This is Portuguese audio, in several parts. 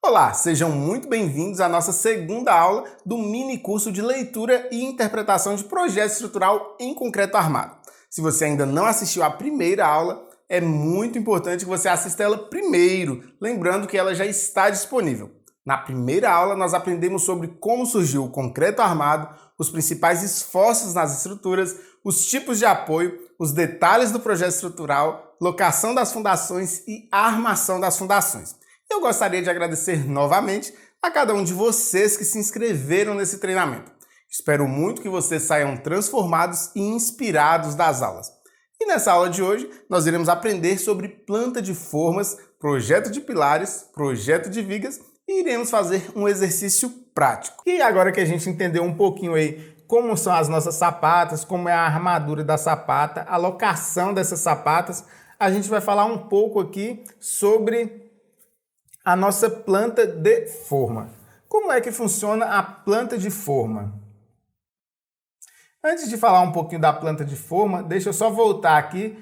Olá, sejam muito bem-vindos à nossa segunda aula do mini curso de leitura e interpretação de projeto estrutural em concreto armado. Se você ainda não assistiu à primeira aula, é muito importante que você assista ela primeiro, lembrando que ela já está disponível. Na primeira aula, nós aprendemos sobre como surgiu o concreto armado, os principais esforços nas estruturas, os tipos de apoio, os detalhes do projeto estrutural, locação das fundações e armação das fundações. Eu gostaria de agradecer novamente a cada um de vocês que se inscreveram nesse treinamento. Espero muito que vocês saiam transformados e inspirados das aulas. E nessa aula de hoje, nós iremos aprender sobre planta de formas, projeto de pilares, projeto de vigas e iremos fazer um exercício prático. E agora que a gente entendeu um pouquinho aí como são as nossas sapatas, como é a armadura da sapata, a locação dessas sapatas, a gente vai falar um pouco aqui sobre a nossa planta de forma. Como é que funciona a planta de forma? Antes de falar um pouquinho da planta de forma, deixa eu só voltar aqui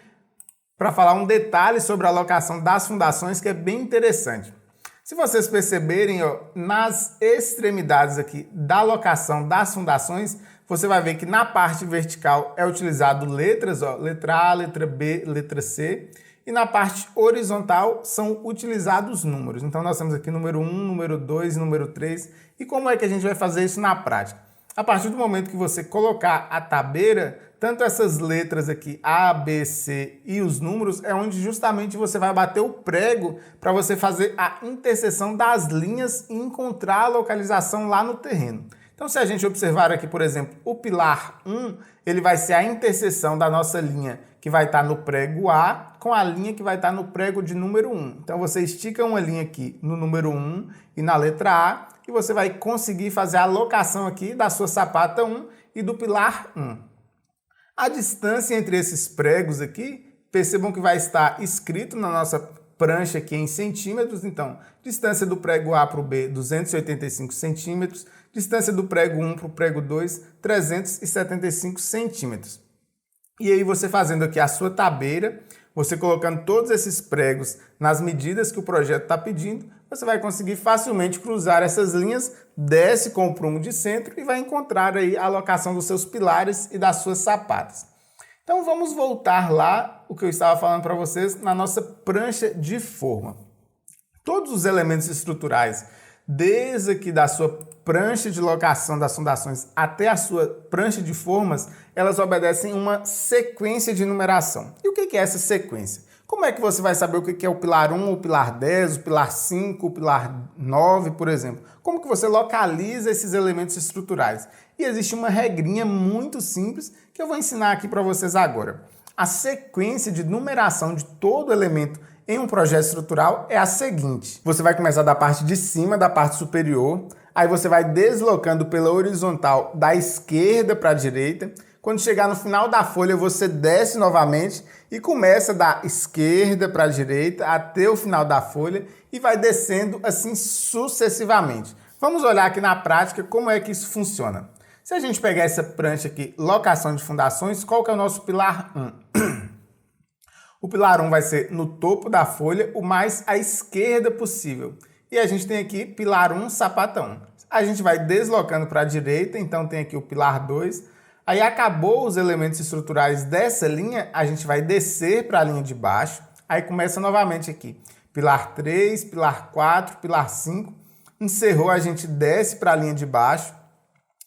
para falar um detalhe sobre a locação das fundações que é bem interessante. Se vocês perceberem, nas extremidades aqui da locação das fundações, você vai ver que na parte vertical é utilizado letras, letra A, letra B, letra C, e na parte horizontal são utilizados números. Então nós temos aqui número 1, número 2, número 3. E como é que a gente vai fazer isso na prática? A partir do momento que você colocar a tabeira, tanto essas letras aqui, A, B, C e os números, é onde justamente você vai bater o prego para você fazer a interseção das linhas e encontrar a localização lá no terreno. Então, se a gente observar aqui, por exemplo, o pilar 1, ele vai ser a interseção da nossa linha que vai estar no prego A com a linha que vai estar no prego de número 1. Então, você estica uma linha aqui no número 1 e na letra A e você vai conseguir fazer a locação aqui da sua sapata 1 e do pilar 1. A distância entre esses pregos aqui, percebam que vai estar escrito na nossa prancha aqui em centímetros. Então, distância do prego A para o B, 285 centímetros. Distância do prego 1 para o prego 2, 375 centímetros. E aí você fazendo aqui a sua tabeira, você colocando todos esses pregos nas medidas que o projeto está pedindo, você vai conseguir facilmente cruzar essas linhas, desce com o prumo de centro e vai encontrar aí a locação dos seus pilares e das suas sapatas. Então vamos voltar lá, o que eu estava falando para vocês, na nossa prancha de forma. Todos os elementos estruturais, desde aqui da sua prancha de locação das fundações até a sua prancha de formas, elas obedecem uma sequência de numeração. E o que é essa sequência? Como é que você vai saber o que é o pilar 1, o pilar 10, o pilar 5, o pilar 9, por exemplo? Como que você localiza esses elementos estruturais? E existe uma regrinha muito simples que eu vou ensinar aqui para vocês agora. A sequência de numeração de todo elemento em um projeto estrutural é a seguinte. Você vai começar da parte de cima, da parte superior, aí você vai deslocando pela horizontal da esquerda para a direita. Quando chegar no final da folha, você desce novamente e começa da esquerda para a direita até o final da folha e vai descendo assim sucessivamente. Vamos olhar aqui na prática como é que isso funciona. Se a gente pegar essa prancha aqui, locação de fundações, qual que é o nosso pilar 1? O pilar 1 vai ser no topo da folha, o mais à esquerda possível. E a gente tem aqui pilar 1, sapata 1. A gente vai deslocando para a direita, então tem aqui o pilar 2. Aí acabou os elementos estruturais dessa linha, a gente vai descer para a linha de baixo. Aí começa novamente aqui. Pilar 3, pilar 4, pilar 5. Encerrou, a gente desce para a linha de baixo.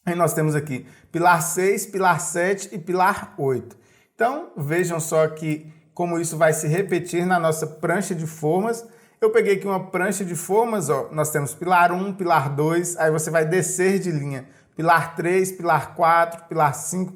Aí nós temos aqui pilar 6, pilar 7 e pilar 8. Então, vejam só aqui como isso vai se repetir na nossa prancha de formas. Eu peguei aqui uma prancha de formas, nós temos pilar 1, pilar 2, aí você vai descer de linha. Pilar 3, pilar 4, pilar 5,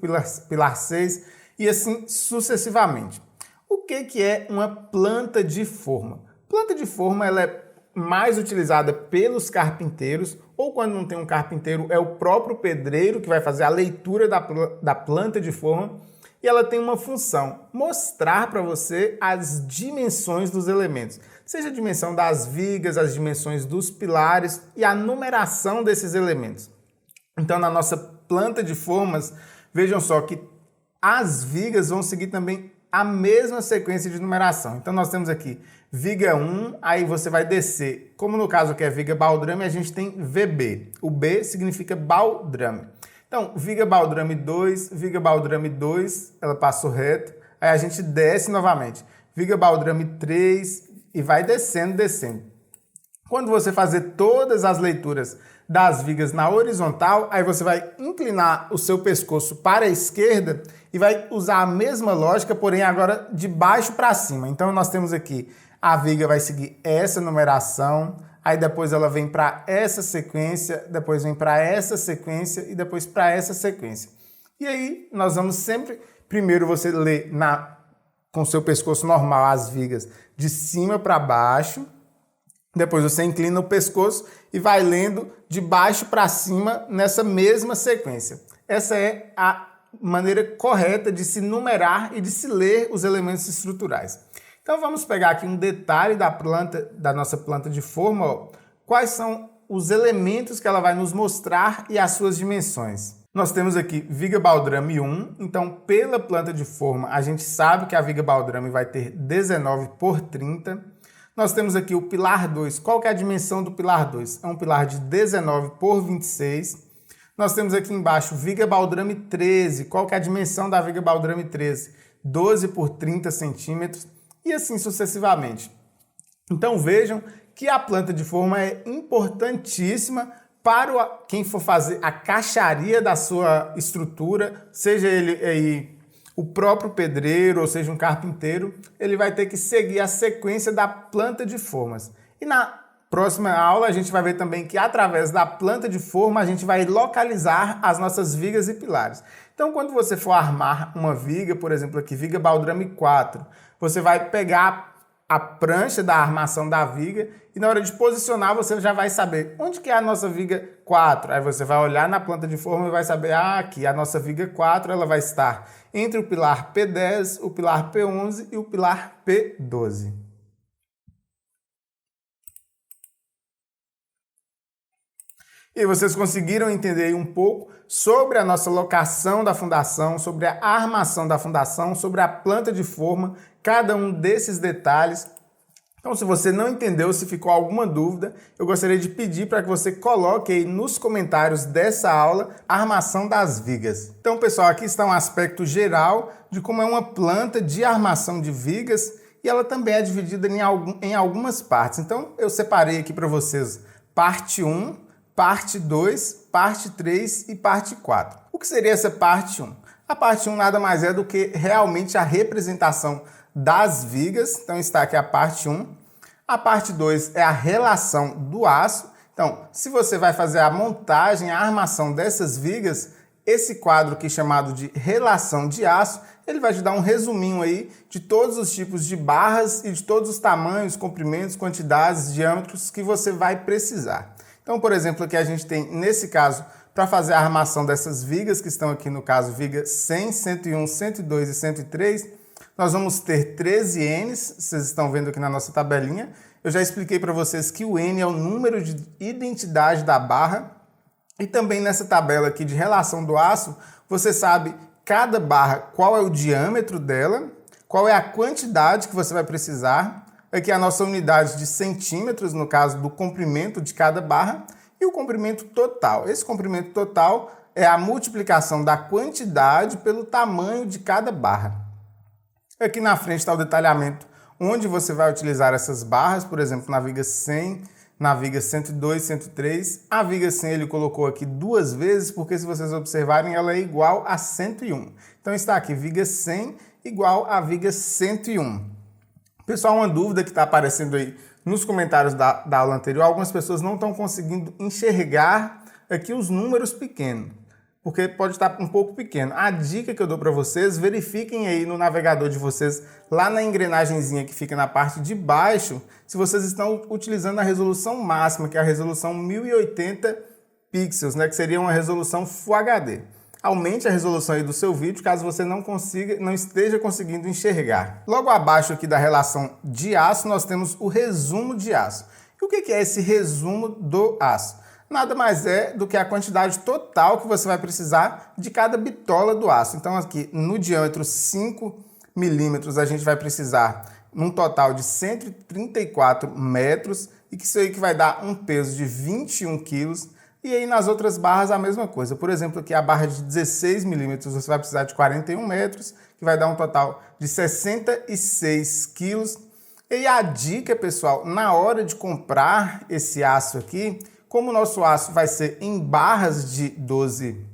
pilar 6 e assim sucessivamente. O que é uma planta de forma? Planta de forma ela é mais utilizada pelos carpinteiros ou quando não tem um carpinteiro é o próprio pedreiro que vai fazer a leitura da planta de forma e ela tem uma função, mostrar para você as dimensões dos elementos, seja a dimensão das vigas, as dimensões dos pilares e a numeração desses elementos. Então, na nossa planta de formas, vejam só que as vigas vão seguir também a mesma sequência de numeração. Então nós temos aqui viga 1, aí você vai descer. Como no caso aqui é viga baldrame, a gente tem VB. O B significa baldrame. Então, viga baldrame 2, viga baldrame 2, ela passou reto. Aí a gente desce novamente. Viga baldrame 3 e vai descendo, descendo. Quando você fazer todas as leituras das vigas na horizontal, aí você vai inclinar o seu pescoço para a esquerda e vai usar a mesma lógica, porém agora de baixo para cima. Então nós temos aqui, a viga vai seguir essa numeração, aí depois ela vem para essa sequência, depois vem para essa sequência e depois para essa sequência. E aí nós vamos sempre, primeiro você lê com o seu pescoço normal as vigas de cima para baixo, depois você inclina o pescoço e vai lendo de baixo para cima nessa mesma sequência. Essa é a maneira correta de se numerar e de se ler os elementos estruturais. Então vamos pegar aqui um detalhe da nossa planta de forma. Ó. Quais são os elementos que ela vai nos mostrar e as suas dimensões? Nós temos aqui viga baldrame 1, então pela planta de forma a gente sabe que a viga baldrame vai ter 19 por 30. Nós temos aqui o pilar 2. Qual que é a dimensão do pilar 2? É um pilar de 19 por 26. Nós temos aqui embaixo viga baldrame 13. Qual que é a dimensão da viga baldrame 13? 12 por 30 centímetros e assim sucessivamente. Então vejam que a planta de forma é importantíssima para quem for fazer a caixaria da sua estrutura, seja ele aí o próprio pedreiro, ou seja, um carpinteiro, ele vai ter que seguir a sequência da planta de formas. E na próxima aula a gente vai ver também que através da planta de forma a gente vai localizar as nossas vigas e pilares. Então quando você for armar uma viga, por exemplo aqui, viga baldrame 4, você vai pegar a prancha da armação da viga e na hora de posicionar você já vai saber onde que é a nossa viga 4. Aí você vai olhar na planta de forma e vai saber, aqui a nossa viga 4 ela vai estar entre o pilar P10, o pilar P11 e o pilar P12. E vocês conseguiram entender um pouco sobre a nossa locação da fundação, sobre a armação da fundação, sobre a planta de forma, cada um desses detalhes. Então, se você não entendeu, se ficou alguma dúvida, eu gostaria de pedir para que você coloque aí nos comentários dessa aula a armação das vigas. Então, pessoal, aqui está um aspecto geral de como é uma planta de armação de vigas e ela também é dividida em algumas partes. Então, eu separei aqui para vocês parte 1, parte 2, parte 3 e parte 4. O que seria essa parte 1? A parte 1 nada mais é do que realmente a representação das vigas. Então está aqui a parte 1. A parte 2 é a relação do aço. Então, se você vai fazer a montagem, a armação dessas vigas, esse quadro aqui chamado de relação de aço, ele vai te dar um resuminho aí de todos os tipos de barras e de todos os tamanhos, comprimentos, quantidades, diâmetros que você vai precisar. Então, por exemplo, aqui a gente tem, nesse caso, para fazer a armação dessas vigas, que estão aqui no caso viga 100, 101, 102 e 103, nós vamos ter 13 N's, vocês estão vendo aqui na nossa tabelinha. Eu já expliquei para vocês que o N é o número de identidade da barra. E também nessa tabela aqui de relação do aço, você sabe cada barra qual é o diâmetro dela, qual é a quantidade que você vai precisar. Aqui a nossa unidade de centímetros, no caso do comprimento de cada barra, e o comprimento total. Esse comprimento total é a multiplicação da quantidade pelo tamanho de cada barra. Aqui na frente está o detalhamento onde você vai utilizar essas barras, por exemplo, na viga 100, na viga 102, 103. A viga 100 ele colocou aqui duas vezes, porque se vocês observarem, ela é igual a 101. Então está aqui viga 100 igual a viga 101. Pessoal, uma dúvida que está aparecendo aí nos comentários da aula anterior, algumas pessoas não estão conseguindo enxergar aqui os números pequenos, porque pode estar um pouco pequeno. A dica que eu dou para vocês, verifiquem aí no navegador de vocês, lá na engrenagemzinha que fica na parte de baixo, se vocês estão utilizando a resolução máxima, que é a resolução 1080 pixels, né, que seria uma resolução Full HD. Aumente a resolução aí do seu vídeo, caso você não esteja conseguindo enxergar. Logo abaixo aqui da relação de aço, nós temos o resumo de aço. E o que é esse resumo do aço? Nada mais é do que a quantidade total que você vai precisar de cada bitola do aço. Então aqui no diâmetro 5 milímetros, a gente vai precisar num total de 134 metros, e que isso aí que vai dar um peso de 21 quilos. E aí nas outras barras a mesma coisa. Por exemplo, aqui a barra de 16 milímetros você vai precisar de 41 metros, que vai dar um total de 66 quilos. E a dica, pessoal, na hora de comprar esse aço aqui, como o nosso aço vai ser em barras de 12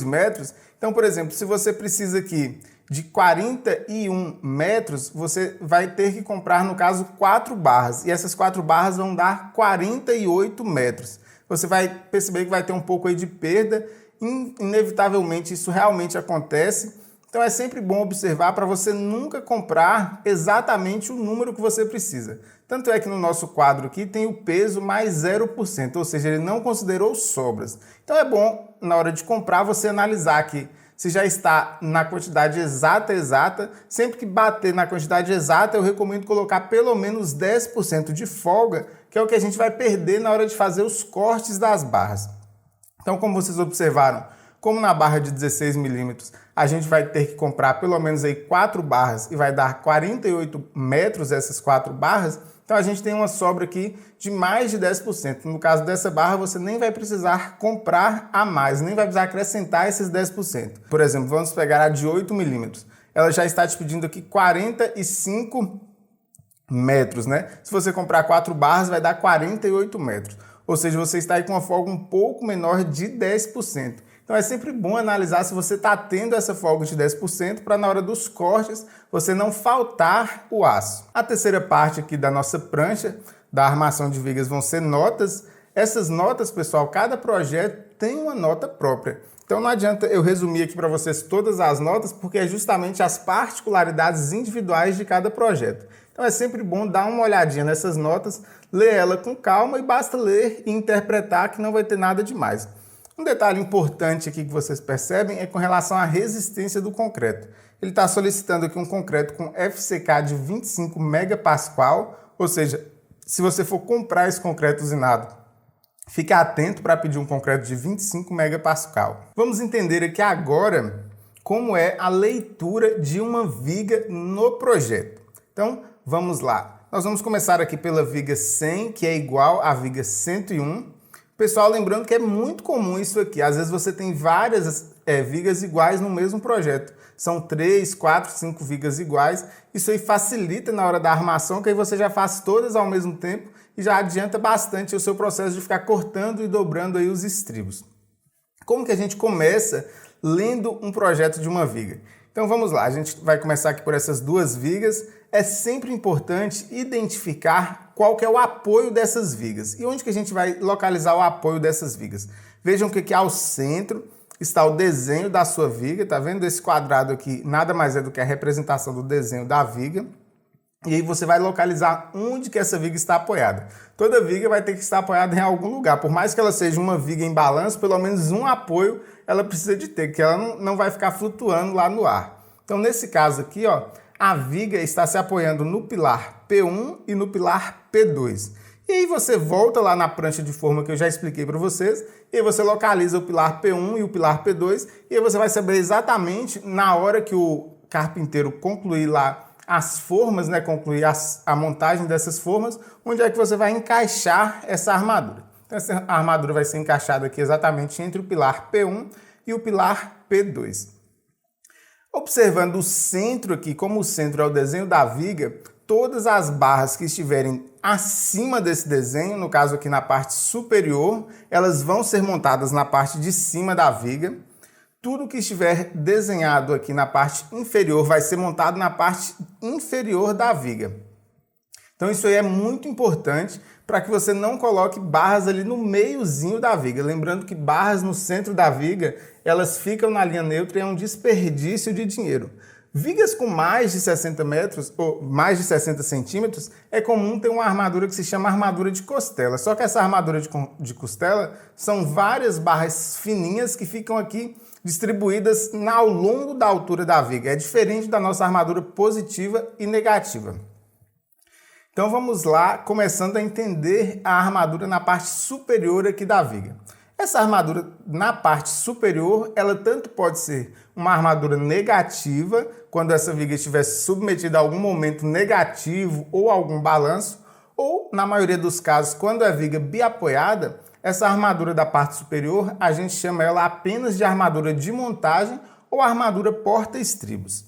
metros, então, por exemplo, se você precisa aqui de 41 metros, você vai ter que comprar, no caso, 4 barras. E essas 4 barras vão dar 48 metros. Você vai perceber que vai ter um pouco aí de perda. Inevitavelmente, isso realmente acontece. Então, é sempre bom observar para você nunca comprar exatamente o número que você precisa. Tanto é que no nosso quadro aqui tem o peso mais 0%, ou seja, ele não considerou sobras. Então, é bom, na hora de comprar, você analisar aqui se já está na quantidade exata. Sempre que bater na quantidade exata, eu recomendo colocar pelo menos 10% de folga, que é o que a gente vai perder na hora de fazer os cortes das barras. Então, como vocês observaram, como na barra de 16 milímetros, a gente vai ter que comprar pelo menos aí 4 barras e vai dar 48 metros essas 4 barras, então a gente tem uma sobra aqui de mais de 10%. No caso dessa barra, você nem vai precisar comprar a mais, nem vai precisar acrescentar esses 10%. Por exemplo, vamos pegar a de 8 milímetros. Ela já está te pedindo aqui 45 metros, né? Se você comprar 4 barras, vai dar 48 metros. Ou seja, você está aí com uma folga um pouco menor de 10%. Então é sempre bom analisar se você está tendo essa folga de 10% para na hora dos cortes você não faltar o aço. A terceira parte aqui da nossa prancha da armação de vigas vão ser notas. Essas notas, pessoal, cada projeto tem uma nota própria. Então não adianta eu resumir aqui para vocês todas as notas, porque é justamente as particularidades individuais de cada projeto. Então é sempre bom dar uma olhadinha nessas notas, ler ela com calma e basta ler e interpretar, que não vai ter nada demais. Um detalhe importante aqui que vocês percebem é com relação à resistência do concreto. Ele está solicitando aqui um concreto com FCK de 25 megapascal, ou seja, se você for comprar esse concreto usinado, fique atento para pedir um concreto de 25 megapascal. Vamos entender aqui agora como é a leitura de uma viga no projeto. Então, vamos lá. Nós vamos começar aqui pela viga 100, que é igual à viga 101. Pessoal, lembrando que é muito comum isso aqui. Às vezes você tem várias vigas iguais no mesmo projeto. São 3, 4, 5 vigas iguais. Isso aí facilita na hora da armação, que aí você já faz todas ao mesmo tempo e já adianta bastante o seu processo de ficar cortando e dobrando aí os estribos. Como que a gente começa lendo um projeto de uma viga? Então vamos lá, a gente vai começar aqui por essas 2 vigas. É sempre importante identificar qual que é o apoio dessas vigas. E onde que a gente vai localizar o apoio dessas vigas? Vejam que aqui ao centro está o desenho da sua viga, tá vendo? Esse quadrado aqui nada mais é do que a representação do desenho da viga. E aí você vai localizar onde que essa viga está apoiada. Toda viga vai ter que estar apoiada em algum lugar. Por mais que ela seja uma viga em balanço, pelo menos um apoio ela precisa de ter, que ela não vai ficar flutuando lá no ar. Então, nesse caso aqui, ó, a viga está se apoiando no pilar P1 e no pilar P2. E aí você volta lá na prancha de forma que eu já expliquei para vocês, e aí você localiza o pilar P1 e o pilar P2, e aí você vai saber exatamente na hora que o carpinteiro concluir lá as formas, né, concluir a montagem dessas formas, onde é que você vai encaixar essa armadura. Então essa armadura vai ser encaixada aqui exatamente entre o pilar P1 e o pilar P2. Observando o centro aqui, como o centro é o desenho da viga, todas as barras que estiverem acima desse desenho, no caso aqui na parte superior, elas vão ser montadas na parte de cima da viga. Tudo que estiver desenhado aqui na parte inferior vai ser montado na parte inferior da viga. Então isso aí é muito importante para que você não coloque barras ali no meiozinho da viga. Lembrando que barras no centro da viga, elas ficam na linha neutra e é um desperdício de dinheiro. Vigas com mais de 60 metros ou mais de 60 centímetros, é comum ter uma armadura que se chama armadura de costela. Só que essa armadura de costela são várias barras fininhas que ficam aqui distribuídas ao longo da altura da viga. É diferente da nossa armadura positiva e negativa. Então vamos lá, começando a entender a armadura na parte superior aqui da viga. Essa armadura na parte superior, ela tanto pode ser uma armadura negativa, quando essa viga estiver submetida a algum momento negativo ou algum balanço, ou, na maioria dos casos, quando é viga biapoiada, essa armadura da parte superior, a gente chama ela apenas de armadura de montagem ou armadura porta-estribos.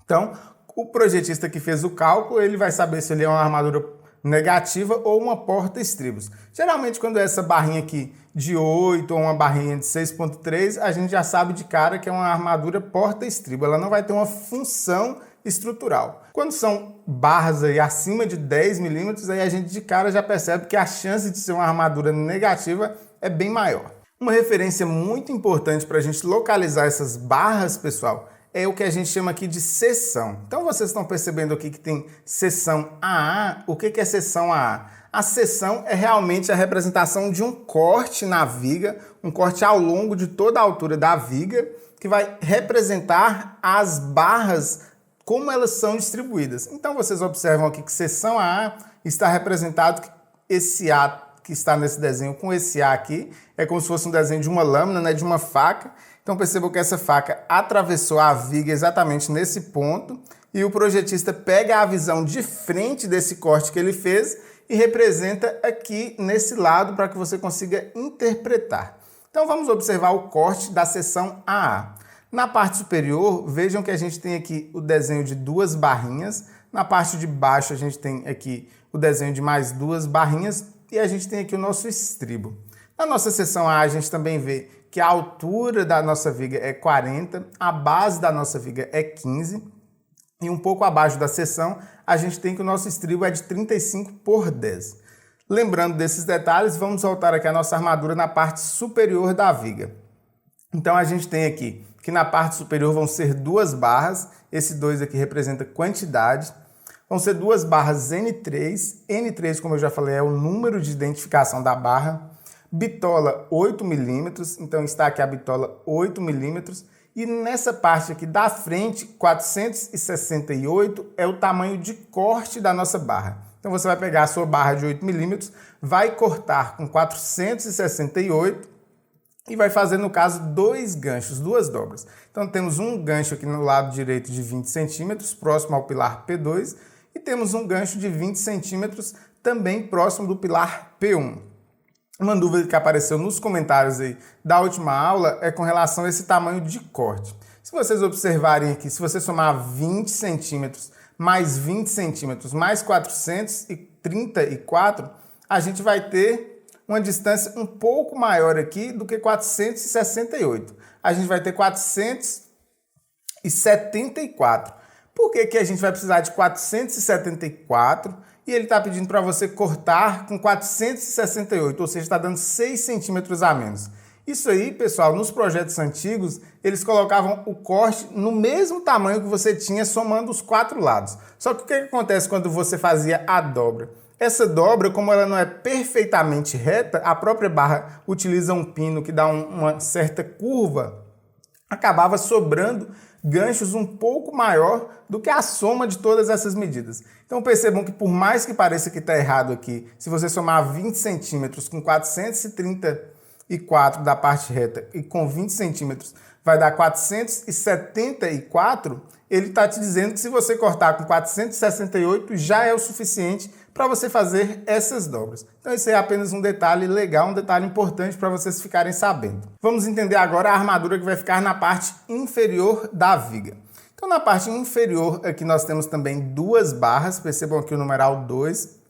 Então, o projetista que fez o cálculo, ele vai saber se ele é uma armadura negativa ou uma porta-estribos. Geralmente, quando é essa barrinha aqui de 8 ou uma barrinha de 6.3, a gente já sabe de cara que é uma armadura porta-estribo. Ela não vai ter uma função estrutural. Quando são barras aí acima de 10 milímetros, aí a gente de cara já percebe que a chance de ser uma armadura negativa é bem maior. Uma referência muito importante para a gente localizar essas barras, pessoal, é o que a gente chama aqui de seção. Então vocês estão percebendo aqui que tem seção AA. O que é seção AA? A seção é realmente a representação de um corte na viga, um corte ao longo de toda a altura da viga, que vai representar as barras, como elas são distribuídas. Então vocês observam aqui que seção AA está representado, esse A que está nesse desenho com esse A aqui, é como se fosse um desenho de uma lâmina, né, de uma faca. Então percebam que essa faca atravessou a viga exatamente nesse ponto e o projetista pega a visão de frente desse corte que ele fez e representa aqui nesse lado para que você consiga interpretar. Então vamos observar o corte da seção AA. Na parte superior, vejam que a gente tem aqui o desenho de duas barrinhas. Na parte de baixo a gente tem aqui o desenho de mais duas barrinhas e a gente tem aqui o nosso estribo. Na nossa seção A, a gente também vê que a altura da nossa viga é 40, a base da nossa viga é 15 e um pouco abaixo da seção a gente tem que o nosso estribo é de 35 por 10. Lembrando desses detalhes, vamos voltar aqui à nossa armadura na parte superior da viga. Então a gente tem aqui que na parte superior vão ser duas barras, esse 2 aqui representa quantidade, vão ser duas barras N3, N3 como eu já falei é o número de identificação da barra, bitola 8 milímetros, então está aqui a bitola 8 milímetros, e nessa parte aqui da frente, 468 é o tamanho de corte da nossa barra. Então você vai pegar a sua barra de 8 milímetros, vai cortar com 468 e vai fazer, no caso, dois ganchos, duas dobras. Então temos um gancho aqui no lado direito de 20 centímetros, próximo ao pilar P2, e temos um gancho de 20 centímetros também próximo do pilar P1. Uma dúvida que apareceu nos comentários aí da última aula é com relação a esse tamanho de corte. Se vocês observarem aqui, se você somar 20 centímetros mais 20 centímetros mais 434, a gente vai ter uma distância um pouco maior aqui do que 468. A gente vai ter 474. Por que a gente vai precisar de 474? E ele está pedindo para você cortar com 468, ou seja, está dando 6 centímetros a menos. Isso aí, pessoal, nos projetos antigos, eles colocavam o corte no mesmo tamanho que você tinha somando os 4 lados. Só que o que acontece quando você fazia a dobra? Essa dobra, como ela não é perfeitamente reta, a própria barra utiliza um pino que dá uma certa curva, acabava sobrando ganchos um pouco maior do que a soma de todas essas medidas. Então percebam que por mais que pareça que está errado aqui, se você somar 20 centímetros com 434 da parte reta e com 20 centímetros vai dar 474, ele está te dizendo que se você cortar com 468 já é o suficiente para você fazer essas dobras. Então esse é apenas um detalhe legal, um detalhe importante para vocês ficarem sabendo. Vamos entender agora a armadura que vai ficar na parte inferior da viga. Então na parte inferior aqui nós temos também duas barras, percebam aqui o numeral 2,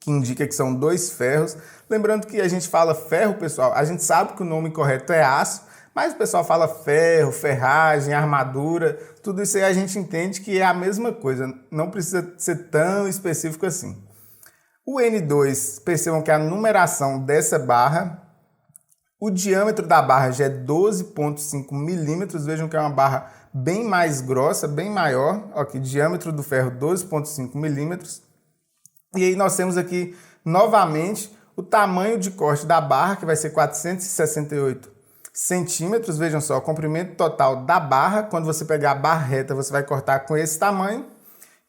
que indica que são 2 ferros. Lembrando que a gente fala ferro, pessoal, a gente sabe que o nome correto é aço, mas o pessoal fala ferro, ferragem, armadura, tudo isso aí a gente entende que é a mesma coisa, não precisa ser tão específico assim. O N2, percebam que a numeração dessa barra, o diâmetro da barra já é 12,5 milímetros, vejam que é uma barra bem mais grossa, bem maior, aqui, diâmetro do ferro 12,5 milímetros. E aí nós temos aqui, novamente, o tamanho de corte da barra, que vai ser 468 centímetros, vejam só, o comprimento total da barra, quando você pegar a barra reta, você vai cortar com esse tamanho,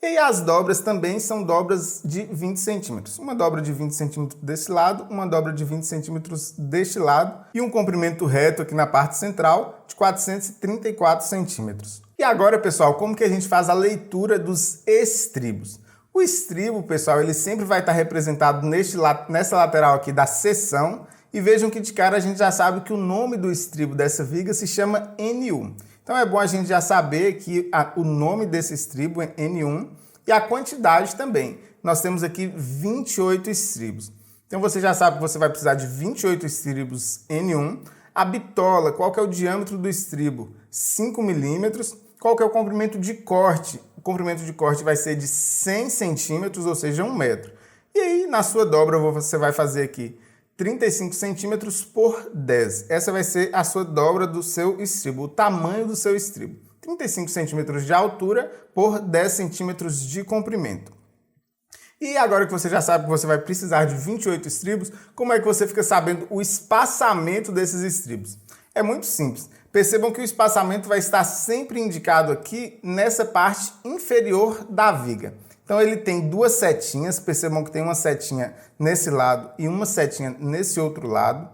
E aí as dobras também são dobras de 20 centímetros. Uma dobra de 20 centímetros desse lado, uma dobra de 20 centímetros deste lado e um comprimento reto aqui na parte central de 434 centímetros. E agora, pessoal, como que a gente faz a leitura dos estribos? O estribo, pessoal, ele sempre vai estar representado nessa lateral aqui da seção. E vejam que de cara a gente já sabe que o nome do estribo dessa viga se chama N1. Então é bom a gente já saber que o nome desse estribo é N1 e a quantidade também. Nós temos aqui 28 estribos. Então você já sabe que você vai precisar de 28 estribos N1. A bitola, qual que é o diâmetro do estribo? 5 milímetros. Qual que é o comprimento de corte? O comprimento de corte vai ser de 100 centímetros, ou seja, 1 metro. E aí, na sua dobra, você vai fazer aqui 35 centímetros por 10. Essa vai ser a sua dobra do seu estribo, o tamanho do seu estribo. 35 centímetros de altura por 10 centímetros de comprimento. E agora que você já sabe que você vai precisar de 28 estribos, como é que você fica sabendo o espaçamento desses estribos? É muito simples. Percebam que o espaçamento vai estar sempre indicado aqui nessa parte inferior da viga. Então ele tem duas setinhas, percebam que tem uma setinha nesse lado e uma setinha nesse outro lado.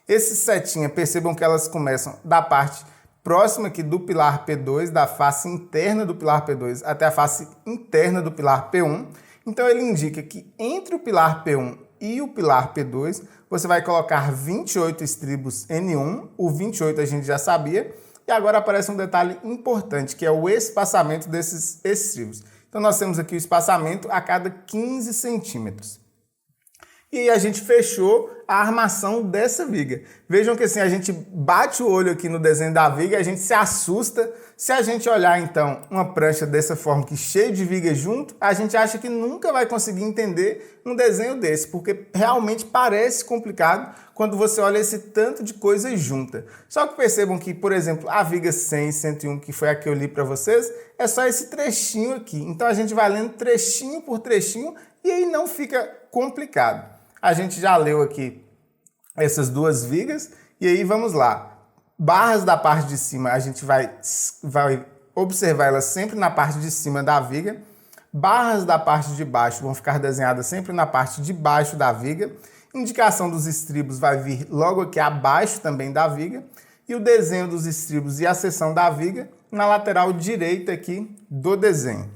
Essa setinha, percebam que elas começam da parte próxima aqui do pilar P2, da face interna do pilar P2 até a face interna do pilar P1. Então ele indica que entre o pilar P1 e o pilar P2, você vai colocar 28 estribos N1, o 28 a gente já sabia, e agora aparece um detalhe importante, que é o espaçamento desses estribos. Então nós temos aqui o espaçamento a cada 15 centímetros. E aí a gente fechou a armação dessa viga. Vejam que assim, a gente bate o olho aqui no desenho da viga e a gente se assusta. Se a gente olhar então uma prancha dessa forma, que cheio de viga junto, a gente acha que nunca vai conseguir entender um desenho desse, porque realmente parece complicado quando você olha esse tanto de coisa junta. Só que percebam que, por exemplo, a viga 100 e 101, que foi a que eu li para vocês, é só esse trechinho aqui. Então a gente vai lendo trechinho por trechinho e aí não fica complicado. A gente já leu aqui essas duas vigas e aí vamos lá. Barras da parte de cima, a gente vai observar elas sempre na parte de cima da viga. Barras da parte de baixo vão ficar desenhadas sempre na parte de baixo da viga. Indicação dos estribos vai vir logo aqui abaixo também da viga. E o desenho dos estribos e a seção da viga na lateral direita aqui do desenho.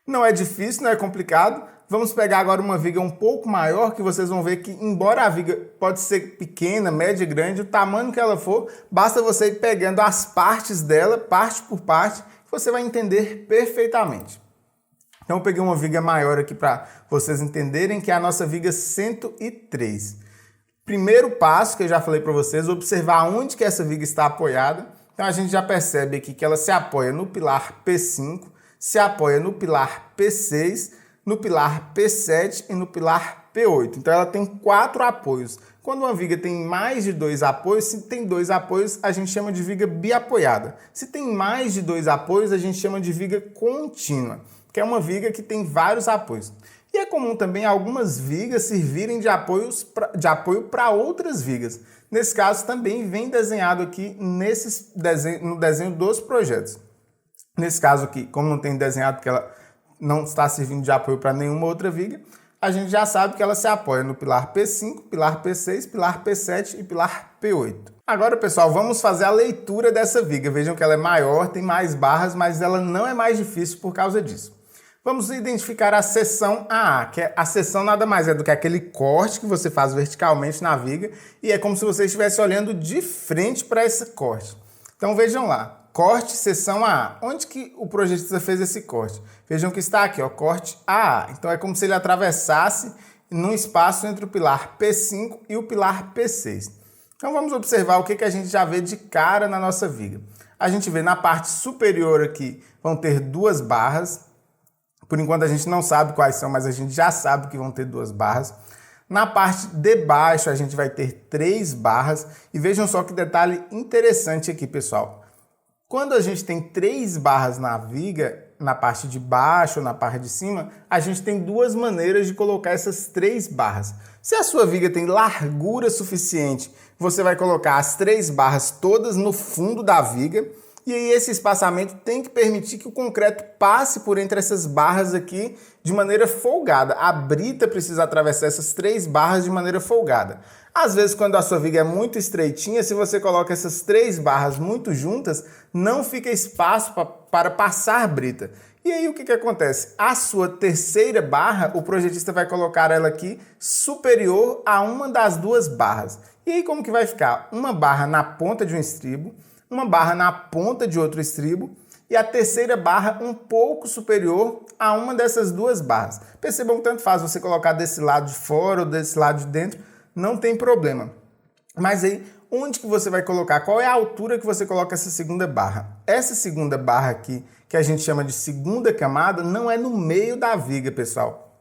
Não é difícil, não é complicado. Vamos pegar agora uma viga um pouco maior, que vocês vão ver que, embora a viga pode ser pequena, média, grande, o tamanho que ela for, basta você ir pegando as partes dela, parte por parte, que você vai entender perfeitamente. Então eu peguei uma viga maior aqui para vocês entenderem, que é a nossa viga 103. Primeiro passo que eu já falei para vocês, observar onde que essa viga está apoiada. Então a gente já percebe aqui que ela se apoia no pilar P5, se apoia no pilar P6, no pilar P7 e no pilar P8. Então ela tem 4 apoios. Quando uma viga tem mais de 2 apoios, se tem 2 apoios, a gente chama de viga biapoiada. Se tem mais de 2 apoios, a gente chama de viga contínua, que é uma viga que tem vários apoios. E é comum também algumas vigas servirem de apoio para outras vigas. Nesse caso também vem desenhado aqui no desenho dos projetos. Nesse caso aqui, como não tem desenhado que ela não está servindo de apoio para nenhuma outra viga, a gente já sabe que ela se apoia no pilar P5, pilar P6, pilar P7 e pilar P8. Agora, pessoal, vamos fazer a leitura dessa viga. Vejam que ela é maior, tem mais barras, mas ela não é mais difícil por causa disso. Vamos identificar a seção AA, que a seção nada mais é do que aquele corte que você faz verticalmente na viga e é como se você estivesse olhando de frente para esse corte. Então vejam lá. Corte, seção AA. Onde que o projetista fez esse corte? Vejam que está aqui, ó, corte AA. Então é como se ele atravessasse num espaço entre o pilar P5 e o pilar P6. Então vamos observar o que a gente já vê de cara na nossa viga. A gente vê na parte superior aqui, vão ter 2 barras. Por enquanto a gente não sabe quais são, mas a gente já sabe que vão ter 2 barras. Na parte de baixo a gente vai ter 3 barras. E vejam só que detalhe interessante aqui, pessoal. Quando a gente tem 3 barras na viga, na parte de baixo ou na parte de cima, a gente tem 2 maneiras de colocar essas 3 barras. Se a sua viga tem largura suficiente, você vai colocar as 3 barras todas no fundo da viga E aí esse espaçamento tem que permitir que o concreto passe por entre essas barras aqui de maneira folgada. A brita precisa atravessar essas 3 barras de maneira folgada. Às vezes, quando a sua viga é muito estreitinha, se você coloca essas 3 barras muito juntas, não fica espaço para passar brita. E aí o que acontece? A sua terceira barra, o projetista vai colocar ela aqui superior a uma das 2 barras. E aí como que vai ficar? Uma barra na ponta de um estribo, uma barra na ponta de outro estribo e a terceira barra um pouco superior a uma dessas 2 barras. Percebam que tanto faz você colocar desse lado de fora ou desse lado de dentro, não tem problema. Mas aí, onde que você vai colocar? Qual é a altura que você coloca essa segunda barra? Essa segunda barra aqui, que a gente chama de segunda camada, não é no meio da viga, pessoal.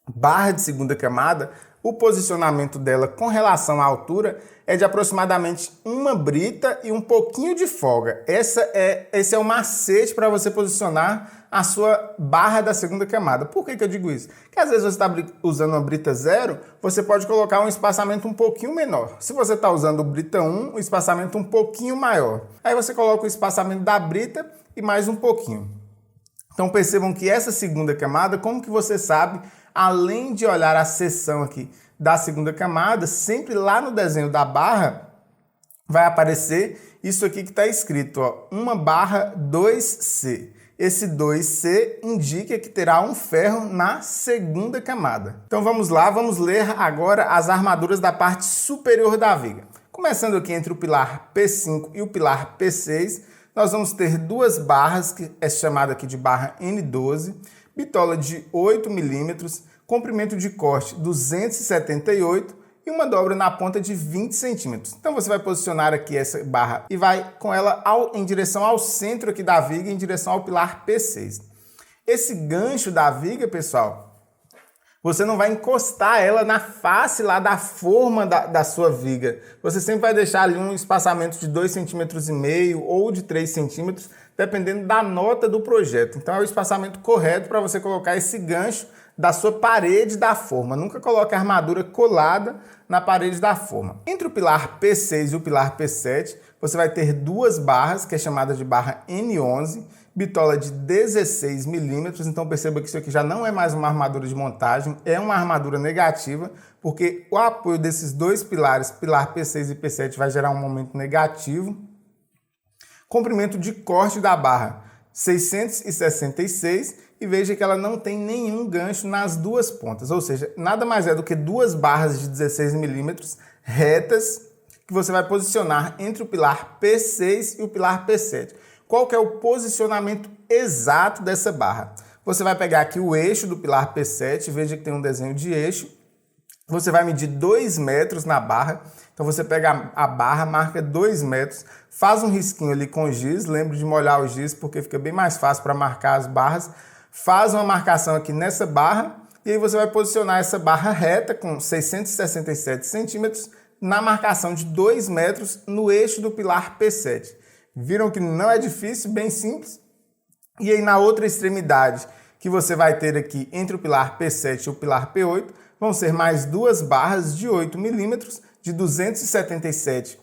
Barra de segunda camada, o posicionamento dela com relação à altura é de aproximadamente uma brita e um pouquinho de folga. Esse é o macete para você posicionar a sua barra da segunda camada. Por que eu digo isso? Porque às vezes você está usando uma brita 0, você pode colocar um espaçamento um pouquinho menor. Se você está usando brita 1, um espaçamento um pouquinho maior. Aí você coloca o espaçamento da brita e mais um pouquinho. Então percebam que essa segunda camada, como que você sabe, além de olhar a seção aqui da segunda camada, sempre lá no desenho da barra vai aparecer isso aqui que está escrito, ó, uma barra 2C. Esse 2C indica que terá um ferro na segunda camada. Então vamos lá, vamos ler agora as armaduras da parte superior da viga. Começando aqui entre o pilar P5 e o pilar P6, nós vamos ter 2 barras, que é chamada aqui de barra N12, bitola de 8 milímetros, comprimento de corte 278 e uma dobra na ponta de 20 centímetros. Então você vai posicionar aqui essa barra e vai com ela em direção ao centro aqui da viga, em direção ao pilar P6. Esse gancho da viga, pessoal, você não vai encostar ela na face lá da forma da sua viga. Você sempre vai deixar ali um espaçamento de 2,5 cm ou de 3 centímetros, dependendo da nota do projeto. Então é o espaçamento correto para você colocar esse gancho da sua parede da forma. Nunca coloque a armadura colada na parede da forma. Entre o pilar P6 e o pilar P7, você vai ter 2 barras, que é chamada de barra N11, bitola de 16 milímetros. Então perceba que isso aqui já não é mais uma armadura de montagem, é uma armadura negativa, porque o apoio desses 2 pilares, pilar P6 e P7, vai gerar um momento negativo. Comprimento de corte da barra 666 e veja que ela não tem nenhum gancho nas 2 pontas, ou seja, nada mais é do que 2 barras de 16 milímetros retas que você vai posicionar entre o pilar P6 e o pilar P7. Qual que é o posicionamento exato dessa barra? Você vai pegar aqui o eixo do pilar P7, veja que tem um desenho de eixo, você vai medir 2 metros na barra. Então você pega a barra, marca 2 metros, faz um risquinho ali com giz, lembre de molhar o giz porque fica bem mais fácil para marcar as barras. Faz uma marcação aqui nessa barra e aí você vai posicionar essa barra reta com 667 centímetros na marcação de 2 metros no eixo do pilar P7. Viram que não é difícil, bem simples? E aí na outra extremidade que você vai ter aqui entre o pilar P7 e o pilar P8, vão ser mais 2 barras de 8 milímetros de 277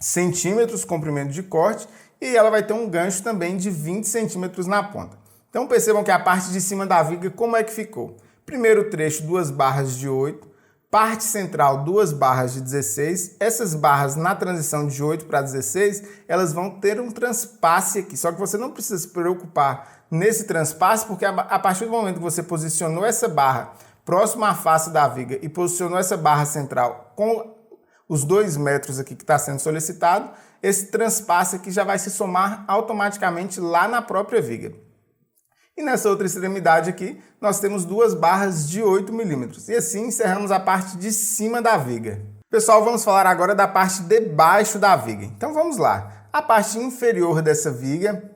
centímetros comprimento de corte e ela vai ter um gancho também de 20 centímetros na ponta. Então percebam que a parte de cima da viga, como é que ficou? Primeiro trecho, 2 barras de 8, parte central, 2 barras de 16. Essas barras, na transição de 8 para 16, elas vão ter um transpasse aqui. Só que você não precisa se preocupar nesse transpasse, porque a partir do momento que você posicionou essa barra próximo à face da viga e posicionou essa barra central com os 2 metros aqui que está sendo solicitado, esse transpasse aqui já vai se somar automaticamente lá na própria viga. E nessa outra extremidade aqui, nós temos 2 barras de 8 milímetros. E assim encerramos a parte de cima da viga. Pessoal, vamos falar agora da parte de baixo da viga. Então vamos lá. A parte inferior dessa viga,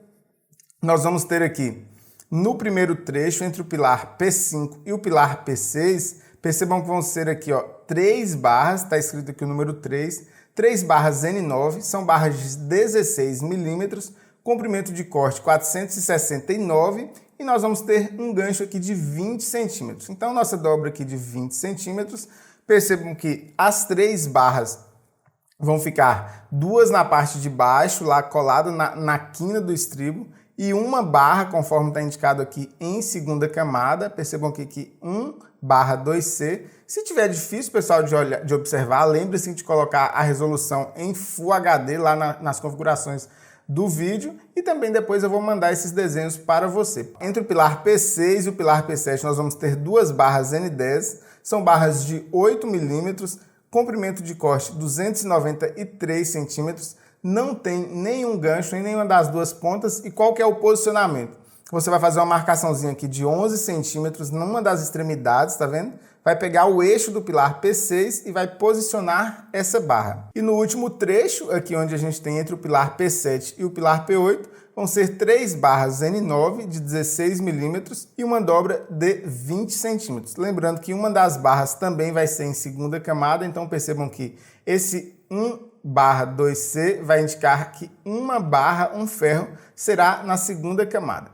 nós vamos ter aqui, no primeiro trecho, entre o pilar P5 e o pilar P6, percebam que vão ser aqui, ó, 3 barras, está escrito aqui o número 3, 3 barras N9, são barras de 16 milímetros, comprimento de corte 469 e nós vamos ter um gancho aqui de 20 centímetros. Então, nossa dobra aqui de 20 centímetros, percebam que as 3 barras Vão ficar duas na parte de baixo, lá colada na quina do estribo, e uma barra, conforme está indicado aqui, em segunda camada. Percebam aqui que 1/2C. Se tiver difícil, pessoal, de observar, lembre-se de colocar a resolução em Full HD lá nas configurações do vídeo, e também depois eu vou mandar esses desenhos para você. Entre o pilar P6 e o pilar P7 nós vamos ter duas barras N10, são barras de 8 milímetros, comprimento de corte 293 centímetros, não tem nenhum gancho em nenhuma das duas pontas. E qual que é o posicionamento? Você vai fazer uma marcaçãozinha aqui de 11 centímetros numa das extremidades, tá vendo? Vai pegar o eixo do pilar P6 e vai posicionar essa barra. E no último trecho, aqui onde a gente tem entre o pilar P7 e o pilar P8, vão ser 3 barras N9 de 16 milímetros e uma dobra de 20 centímetros. Lembrando que uma das barras também vai ser em segunda camada, então percebam que esse 1/2C vai indicar que uma barra, um ferro, será na segunda camada.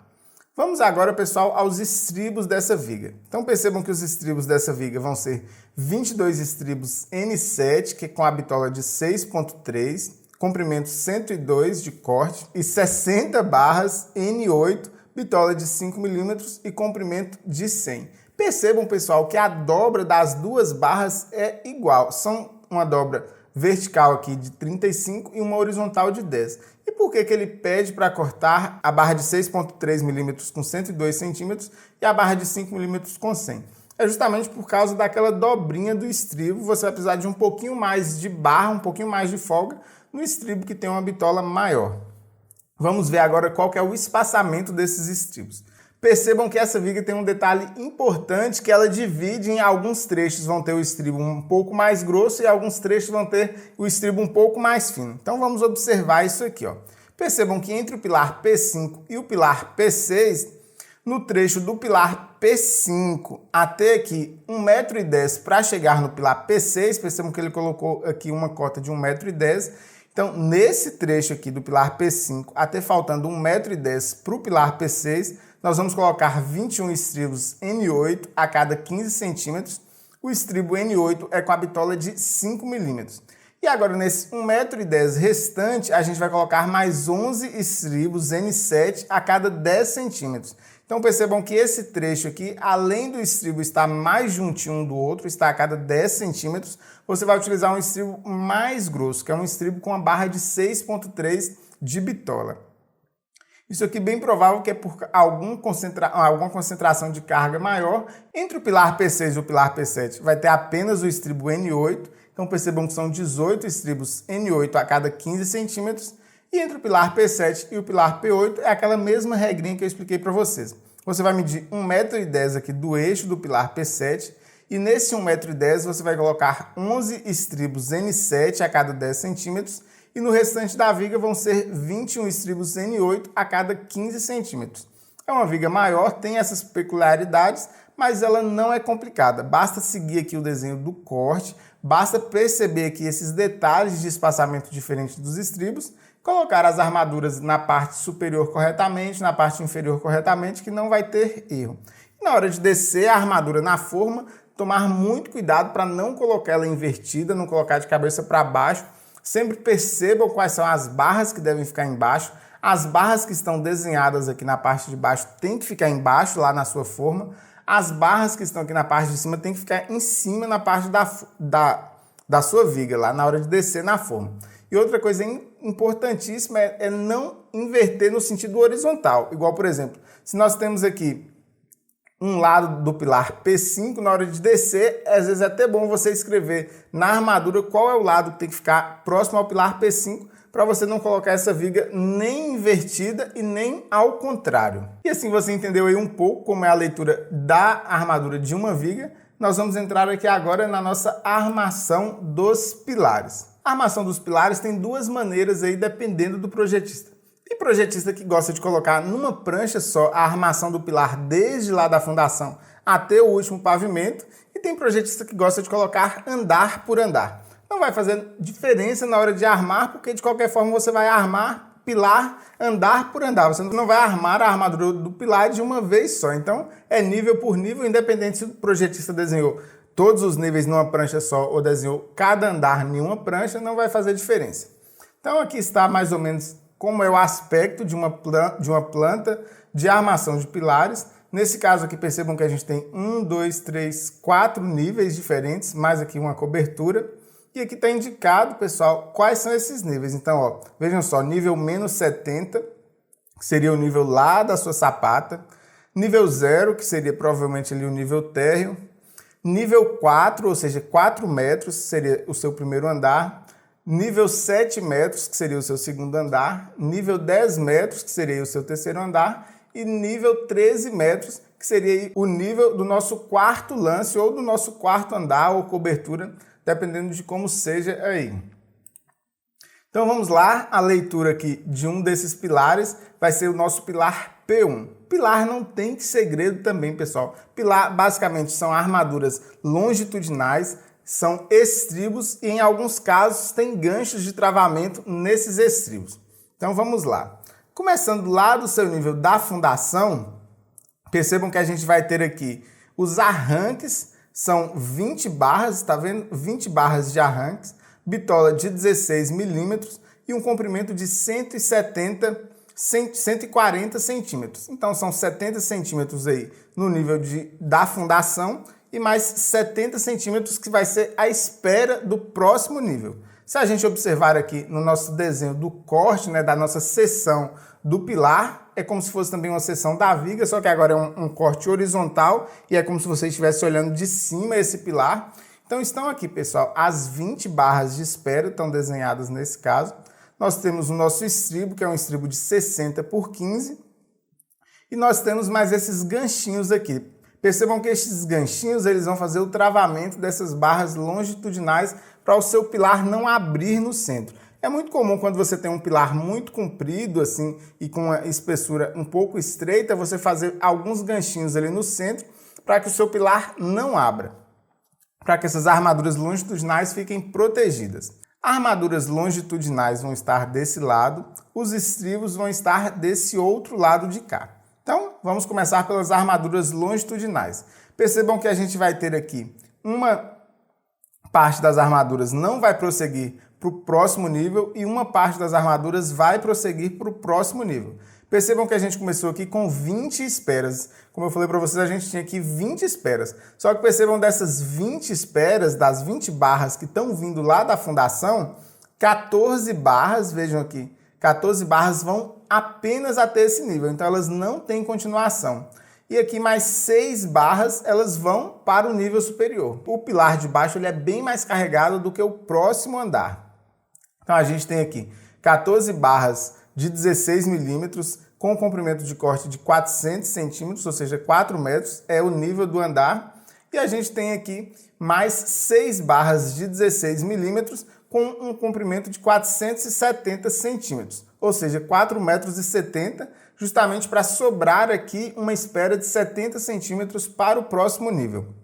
Vamos agora, pessoal, aos estribos dessa viga. Então percebam que os estribos dessa viga vão ser 22 estribos N7, que é com a bitola de 6.3, comprimento 102 de corte, e 60 barras N8, bitola de 5 milímetros e comprimento de 100. Percebam, pessoal, que a dobra das duas barras é igual. São uma dobra vertical aqui de 35 e uma horizontal de 10. E por que ele pede para cortar a barra de 6.3 milímetros com 102 centímetros e a barra de 5 milímetros com 100? É justamente por causa daquela dobrinha do estribo. Você vai precisar de um pouquinho mais de barra, um pouquinho mais de folga no estribo que tem uma bitola maior. Vamos ver agora qual que é o espaçamento desses estribos. Percebam que essa viga tem um detalhe importante, que ela divide em alguns trechos, vão ter o estribo um pouco mais grosso e alguns trechos vão ter o estribo um pouco mais fino. Então vamos observar isso aqui, ó. Percebam que entre o pilar P5 e o pilar P6, no trecho do pilar P5 até aqui 1,10 m para chegar no pilar P6, percebam que ele colocou aqui uma cota de 1,10 m. Então, nesse trecho aqui do pilar P5, até faltando 1,10 m para o pilar P6, nós vamos colocar 21 estribos N8 a cada 15 centímetros. O estribo N8 é com a bitola de 5 milímetros. E agora, nesse 1,10 m restante, a gente vai colocar mais 11 estribos N7 a cada 10 centímetros. Então, percebam que esse trecho aqui, além do estribo estar mais juntinho um do outro, está a cada 10 centímetros, você vai utilizar um estribo mais grosso, que é um estribo com a barra de 6.3 de bitola. Isso aqui bem provável que é por alguma concentração de carga maior. Entre o pilar P6 e o pilar P7 vai ter apenas o estribo N8, então percebam que são 18 estribos N8 a cada 15 centímetros. E entre o pilar P7 e o pilar P8 é aquela mesma regrinha que eu expliquei para vocês. Você vai medir 1,10 m aqui do eixo do pilar P7 e nesse 1,10 m você vai colocar 11 estribos N7 a cada 10 centímetros e no restante da viga vão ser 21 estribos N8 a cada 15 centímetros. É uma viga maior, tem essas peculiaridades, mas ela não é complicada. Basta seguir aqui o desenho do corte, basta perceber aqui esses detalhes de espaçamento diferente dos estribos, colocar as armaduras na parte superior corretamente, na parte inferior corretamente, que não vai ter erro. E na hora de descer a armadura na forma, tomar muito cuidado para não colocar ela invertida, não colocar de cabeça para baixo. Sempre percebam quais são as barras que devem ficar embaixo. As barras que estão desenhadas aqui na parte de baixo têm que ficar embaixo, lá na sua forma. As barras que estão aqui na parte de cima têm que ficar em cima, na parte da sua viga, lá na hora de descer na forma. E outra coisa importantíssima é não inverter no sentido horizontal. Igual, por exemplo, se nós temos aqui um lado do pilar P5, na hora de descer, às vezes é até bom você escrever na armadura qual é o lado que tem que ficar próximo ao pilar P5, para você não colocar essa viga nem invertida e nem ao contrário. E assim você entendeu aí um pouco como é a leitura da armadura de uma viga. Nós vamos entrar aqui agora na nossa armação dos pilares. A armação dos pilares tem duas maneiras aí dependendo do projetista. Tem projetista que gosta de colocar numa prancha só a armação do pilar desde lá da fundação até o último pavimento, e tem projetista que gosta de colocar andar por andar. Não vai fazer diferença na hora de armar, porque de qualquer forma você vai armar pilar andar por andar. Você não vai armar a armadura do pilar de uma vez só. Então é nível por nível, independente se o projetista desenhou todos os níveis numa prancha só ou desenhou cada andar em uma prancha, não vai fazer diferença. Então aqui está mais ou menos como é o aspecto de uma planta de armação de pilares. Nesse caso aqui, percebam que a gente tem 1, 2, 3, 4 níveis diferentes, mais aqui uma cobertura. E aqui está indicado, pessoal, quais são esses níveis. Então, ó, vejam só, nível menos 70, que seria o nível lá da sua sapata. Nível 0, que seria provavelmente ali o nível térreo. Nível 4, ou seja, 4 metros, seria o seu primeiro andar. Nível 7 metros, que seria o seu segundo andar. Nível 10 metros, que seria o seu terceiro andar. E nível 13 metros, que seria o nível do nosso quarto lance ou do nosso quarto andar ou cobertura, dependendo de como seja aí. Então vamos lá, a leitura aqui de um desses pilares vai ser o nosso pilar P1. Pilar não tem segredo também, pessoal. Pilar basicamente são armaduras longitudinais, são estribos e em alguns casos tem ganchos de travamento nesses estribos. Então vamos lá. Começando lá do seu nível da fundação, percebam que a gente vai ter aqui os arranques, são 20 barras, tá vendo? 20 barras de arranques, bitola de 16 milímetros e um comprimento de 140 centímetros. Então são 70 centímetros aí no nível da fundação e mais 70 centímetros que vai ser a espera do próximo nível. Se a gente observar aqui no nosso desenho do corte, né, da nossa seção do pilar, é como se fosse também uma seção da viga, só que agora é um corte horizontal e é como se você estivesse olhando de cima esse pilar. Então estão aqui, pessoal, as 20 barras de espera estão desenhadas nesse caso. Nós temos o nosso estribo, que é um estribo de 60 por 15. E nós temos mais esses ganchinhos aqui. Percebam que esses ganchinhos eles vão fazer o travamento dessas barras longitudinais para o seu pilar não abrir no centro. É muito comum quando você tem um pilar muito comprido assim e com uma espessura um pouco estreita, você fazer alguns ganchinhos ali no centro para que o seu pilar não abra, para que essas armaduras longitudinais fiquem protegidas. Armaduras longitudinais vão estar desse lado, os estribos vão estar desse outro lado de cá. Então, vamos começar pelas armaduras longitudinais. Percebam que a gente vai ter aqui uma parte das armaduras não vai prosseguir para o próximo nível e uma parte das armaduras vai prosseguir para o próximo nível. Percebam que a gente começou aqui com 20 esperas. Como eu falei para vocês, a gente tinha aqui 20 esperas. Só que percebam dessas 20 esperas, das 20 barras que estão vindo lá da fundação, 14 barras, vejam aqui, 14 barras vão apenas até esse nível. Então elas não têm continuação. E aqui mais 6 barras, elas vão para o nível superior. O pilar de baixo ele é bem mais carregado do que o próximo andar. Então a gente tem aqui 14 barras de 16 milímetros com comprimento de corte de 400 centímetros, ou seja, 4 metros, é o nível do andar. E a gente tem aqui mais 6 barras de 16 milímetros com um comprimento de 470 centímetros, ou seja, 4,70 metros, justamente para sobrar aqui uma espera de 70 centímetros para o próximo nível.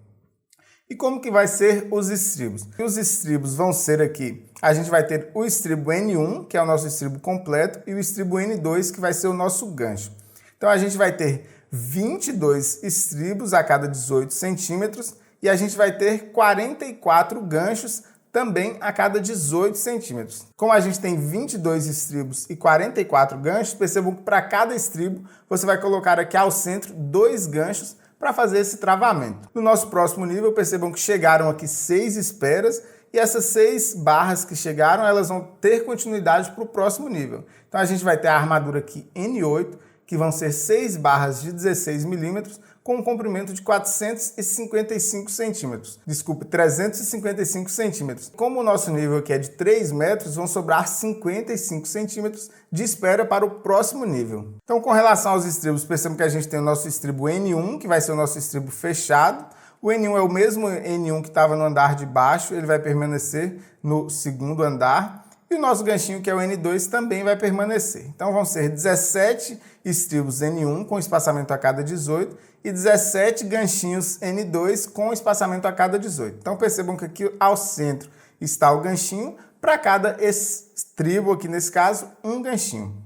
E como que vai ser os estribos? Os estribos vão ser aqui, a gente vai ter o estribo N1, que é o nosso estribo completo, e o estribo N2, que vai ser o nosso gancho. Então a gente vai ter 22 estribos a cada 18 centímetros e a gente vai ter 44 ganchos também a cada 18 centímetros. Como a gente tem 22 estribos e 44 ganchos, percebam que para cada estribo você vai colocar aqui ao centro 2 ganchos para fazer esse travamento. No nosso próximo nível, percebam que chegaram aqui 6 esperas e essas 6 barras que chegaram, elas vão ter continuidade para o próximo nível. Então a gente vai ter a armadura aqui N8, que vão ser 6 barras de 16 milímetros com um comprimento de 455 centímetros. Desculpe, 355 centímetros. Como o nosso nível aqui é de 3 metros, vão sobrar 55 centímetros de espera para o próximo nível. Então, com relação aos estribos, percebam que a gente tem o nosso estribo N1, que vai ser o nosso estribo fechado. O N1 é o mesmo N1 que estava no andar de baixo, ele vai permanecer no segundo andar. E o nosso ganchinho, que é o N2, também vai permanecer. Então vão ser 17 estribos N1 com espaçamento a cada 18 e 17 ganchinhos N2 com espaçamento a cada 18. Então percebam que aqui ao centro está o ganchinho, para cada estribo aqui nesse caso, um ganchinho.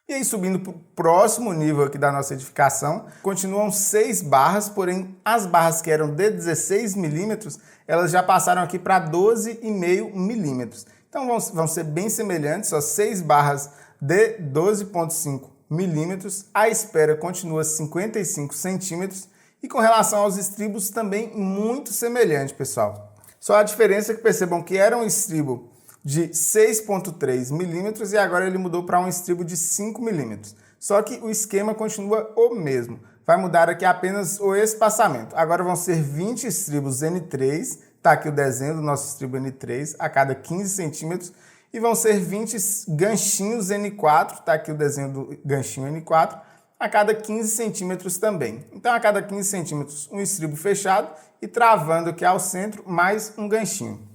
E aí, subindo para o próximo nível aqui da nossa edificação, continuam 6 barras, porém as barras que eram de 16 milímetros, elas já passaram aqui para 12,5 milímetros. Então vão ser bem semelhantes, só 6 barras de 12,5 milímetros. A espera continua 55 centímetros e com relação aos estribos também muito semelhante, pessoal. Só a diferença é que percebam que era um estribo de 6,3 milímetros e agora ele mudou para um estribo de 5 milímetros. Só que o esquema continua o mesmo. Vai mudar aqui apenas o espaçamento. Agora vão ser 20 estribos N3, tá aqui o desenho do nosso estribo N3, a cada 15 centímetros. E vão ser 20 ganchinhos N4, tá aqui o desenho do ganchinho N4, a cada 15 centímetros também. Então, a cada 15 centímetros, um estribo fechado e travando aqui ao centro, mais um ganchinho.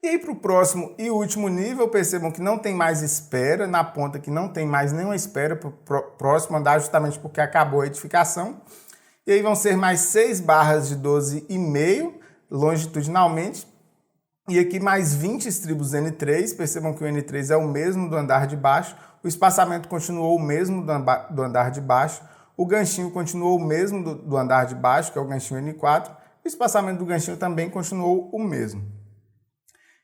E aí, para o próximo e último nível, percebam que não tem mais espera, na ponta que não tem mais nenhuma espera para o próximo andar, justamente porque acabou a edificação. E aí vão ser mais 6 barras de 12,5 longitudinalmente. E aqui mais 20 estribos N3, percebam que o N3 é o mesmo do andar de baixo, o espaçamento continuou o mesmo do andar de baixo, o ganchinho continuou o mesmo do andar de baixo, que é o ganchinho N4, o espaçamento do ganchinho também continuou o mesmo.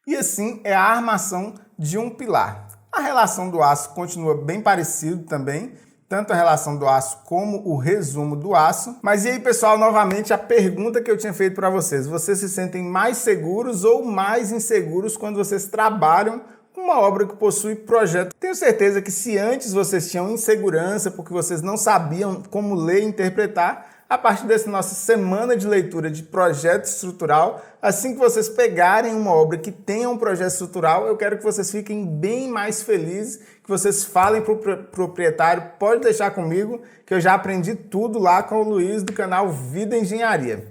E assim é a armação de um pilar. A relação do aço continua bem parecido também, tanto a relação do aço como o resumo do aço. Mas e aí, pessoal, novamente a pergunta que eu tinha feito para vocês. Vocês se sentem mais seguros ou mais inseguros quando vocês trabalham com uma obra que possui projeto? Tenho certeza que se antes vocês tinham insegurança porque vocês não sabiam como ler e interpretar, a partir dessa nossa semana de leitura de projeto estrutural, assim que vocês pegarem uma obra que tenha um projeto estrutural, eu quero que vocês fiquem bem mais felizes, que vocês falem para o proprietário, pode deixar comigo, que eu já aprendi tudo lá com o Luiz do canal Vida Engenharia.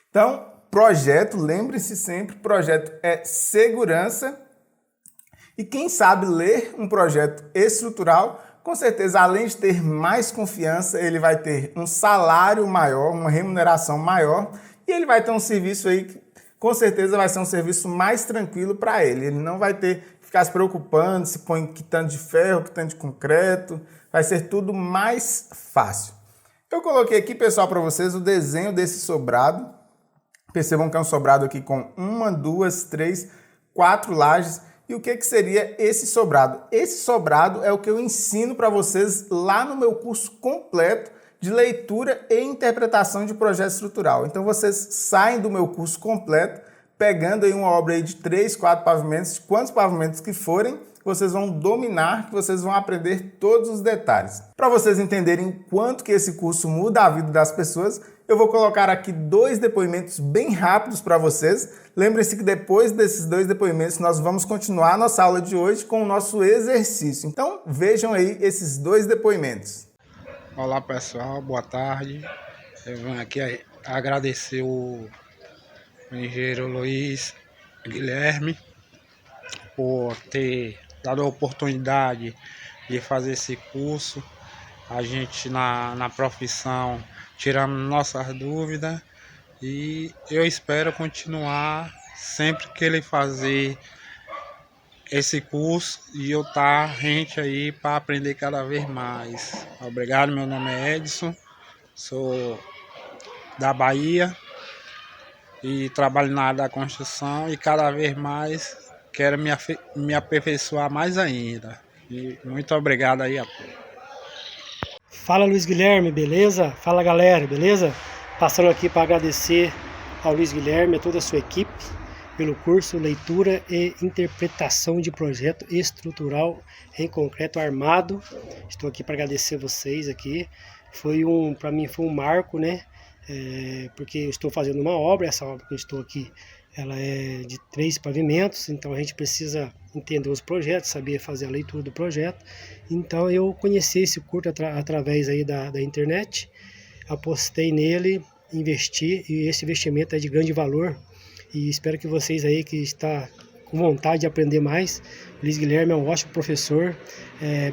Então, projeto, lembre-se sempre, projeto é segurança. E quem sabe ler um projeto estrutural, com certeza, além de ter mais confiança, ele vai ter um salário maior, uma remuneração maior, e ele vai ter um serviço aí que, com certeza, vai ser um serviço mais tranquilo para ele. Ele não vai ter que ficar se preocupando se põe que tanto de ferro, que tanto de concreto, vai ser tudo mais fácil. Eu coloquei aqui, pessoal, para vocês o desenho desse sobrado. Percebam que é um sobrado aqui com 1, 2, 3, 4 lajes. E o que seria esse sobrado? Esse sobrado é o que eu ensino para vocês lá no meu curso completo de leitura e interpretação de projeto estrutural. Então vocês saem do meu curso completo, pegando aí uma obra aí de 3, 4 pavimentos, quantos pavimentos que forem, vocês vão dominar, que vocês vão aprender todos os detalhes. Para vocês entenderem quanto que esse curso muda a vida das pessoas, eu vou colocar aqui 2 depoimentos bem rápidos para vocês. Lembrem-se que depois desses 2 depoimentos nós vamos continuar a nossa aula de hoje com o nosso exercício. Então vejam aí esses 2 depoimentos. Olá pessoal, boa tarde. Eu venho aqui agradecer o engenheiro Luiz Guilherme por ter dado a oportunidade de fazer esse curso. A gente na profissão tirando nossas dúvidas e eu espero continuar sempre que ele fazer esse curso e eu estar rente aí para aprender cada vez mais. Obrigado, meu nome é Edson, sou da Bahia e trabalho na área da construção e cada vez mais quero me aperfeiçoar mais ainda. E muito obrigado aí a todos. Fala Luiz Guilherme, beleza? Fala galera, beleza? Passando aqui para agradecer ao Luiz Guilherme e a toda a sua equipe pelo curso Leitura e Interpretação de Projeto Estrutural em Concreto Armado. Estou aqui para agradecer vocês aqui. Para mim foi um marco, né? Porque eu estou fazendo uma obra, essa obra que eu estou aqui, ela é de 3 pavimentos, então a gente precisa entender os projetos, saber fazer a leitura do projeto. Então eu conheci esse curso através aí da internet, apostei nele, investi, e esse investimento é de grande valor. E espero que vocês aí que está com vontade de aprender mais, o Luiz Guilherme é um ótimo professor,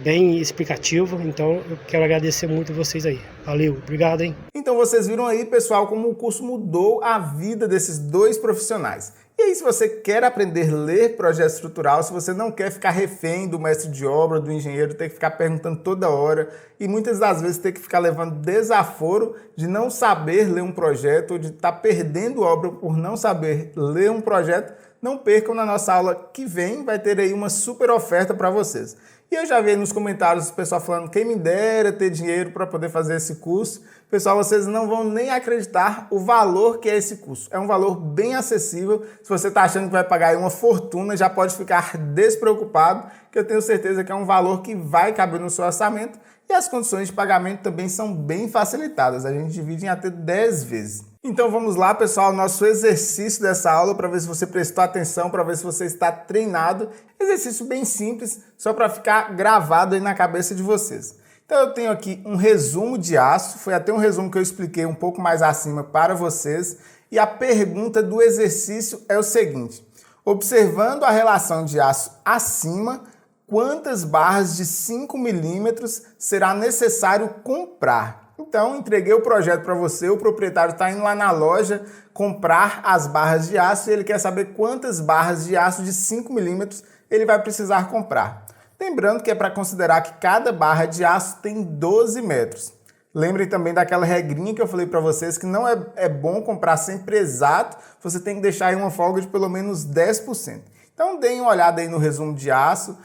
bem explicativo, então eu quero agradecer muito vocês aí. Valeu, obrigado, hein? Então vocês viram aí, pessoal, como o curso mudou a vida desses 2 profissionais. E aí, se você quer aprender a ler projeto estrutural, se você não quer ficar refém do mestre de obra, do engenheiro, ter que ficar perguntando toda hora e muitas das vezes ter que ficar levando desaforo de não saber ler um projeto ou de estar perdendo obra por não saber ler um projeto, não percam na nossa aula que vem, vai ter aí uma super oferta para vocês. E eu já vi nos comentários o pessoal falando, quem me dera ter dinheiro para poder fazer esse curso. Pessoal, vocês não vão nem acreditar o valor que é esse curso. É um valor bem acessível. Se você está achando que vai pagar aí uma fortuna, já pode ficar despreocupado, que eu tenho certeza que é um valor que vai caber no seu orçamento. E as condições de pagamento também são bem facilitadas. A gente divide em até 10 vezes. Então vamos lá, pessoal, nosso exercício dessa aula para ver se você prestou atenção, para ver se você está treinado. Exercício bem simples, só para ficar gravado aí na cabeça de vocês. Então eu tenho aqui um resumo de aço, foi até um resumo que eu expliquei um pouco mais acima para vocês. E a pergunta do exercício é o seguinte: observando a relação de aço acima, quantas barras de 5 milímetros será necessário comprar? Então, entreguei o projeto para você, o proprietário está indo lá na loja comprar as barras de aço e ele quer saber quantas barras de aço de 5 milímetros ele vai precisar comprar. Lembrando que é para considerar que cada barra de aço tem 12 metros. Lembrem também daquela regrinha que eu falei para vocês que não é bom comprar sempre exato, você tem que deixar aí uma folga de pelo menos 10%. Então, deem uma olhada aí no resumo de aço,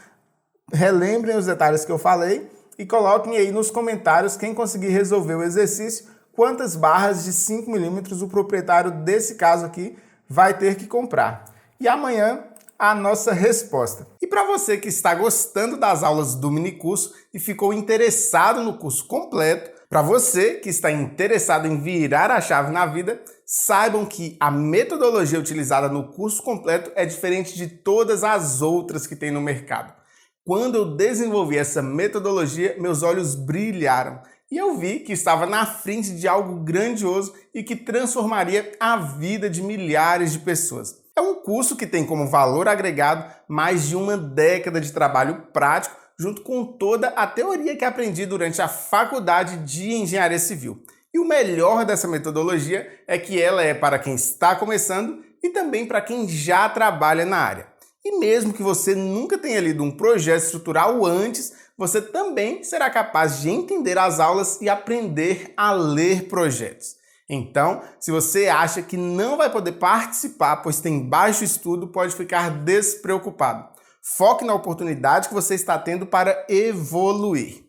relembrem os detalhes que eu falei, e coloquem aí nos comentários quem conseguir resolver o exercício, quantas barras de 5 milímetros o proprietário desse caso aqui vai ter que comprar. E amanhã a nossa resposta. E para você que está gostando das aulas do minicurso e ficou interessado no curso completo, para você que está interessado em virar a chave na vida, saibam que a metodologia utilizada no curso completo é diferente de todas as outras que tem no mercado. Quando eu desenvolvi essa metodologia, meus olhos brilharam e eu vi que estava na frente de algo grandioso e que transformaria a vida de milhares de pessoas. É um curso que tem como valor agregado mais de uma década de trabalho prático, junto com toda a teoria que aprendi durante a faculdade de engenharia civil. E o melhor dessa metodologia é que ela é para quem está começando e também para quem já trabalha na área. E mesmo que você nunca tenha lido um projeto estrutural antes, você também será capaz de entender as aulas e aprender a ler projetos. Então, se você acha que não vai poder participar, pois tem baixo estudo, pode ficar despreocupado. Foque na oportunidade que você está tendo para evoluir.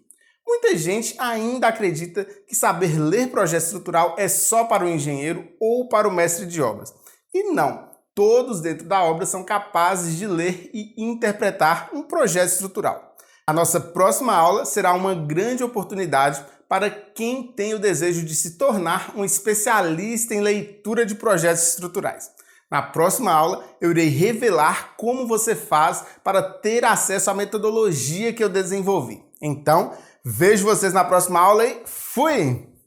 Muita gente ainda acredita que saber ler projeto estrutural é só para o engenheiro ou para o mestre de obras. E não. Todos dentro da obra são capazes de ler e interpretar um projeto estrutural. A nossa próxima aula será uma grande oportunidade para quem tem o desejo de se tornar um especialista em leitura de projetos estruturais. Na próxima aula, eu irei revelar como você faz para ter acesso à metodologia que eu desenvolvi. Então, vejo vocês na próxima aula e fui!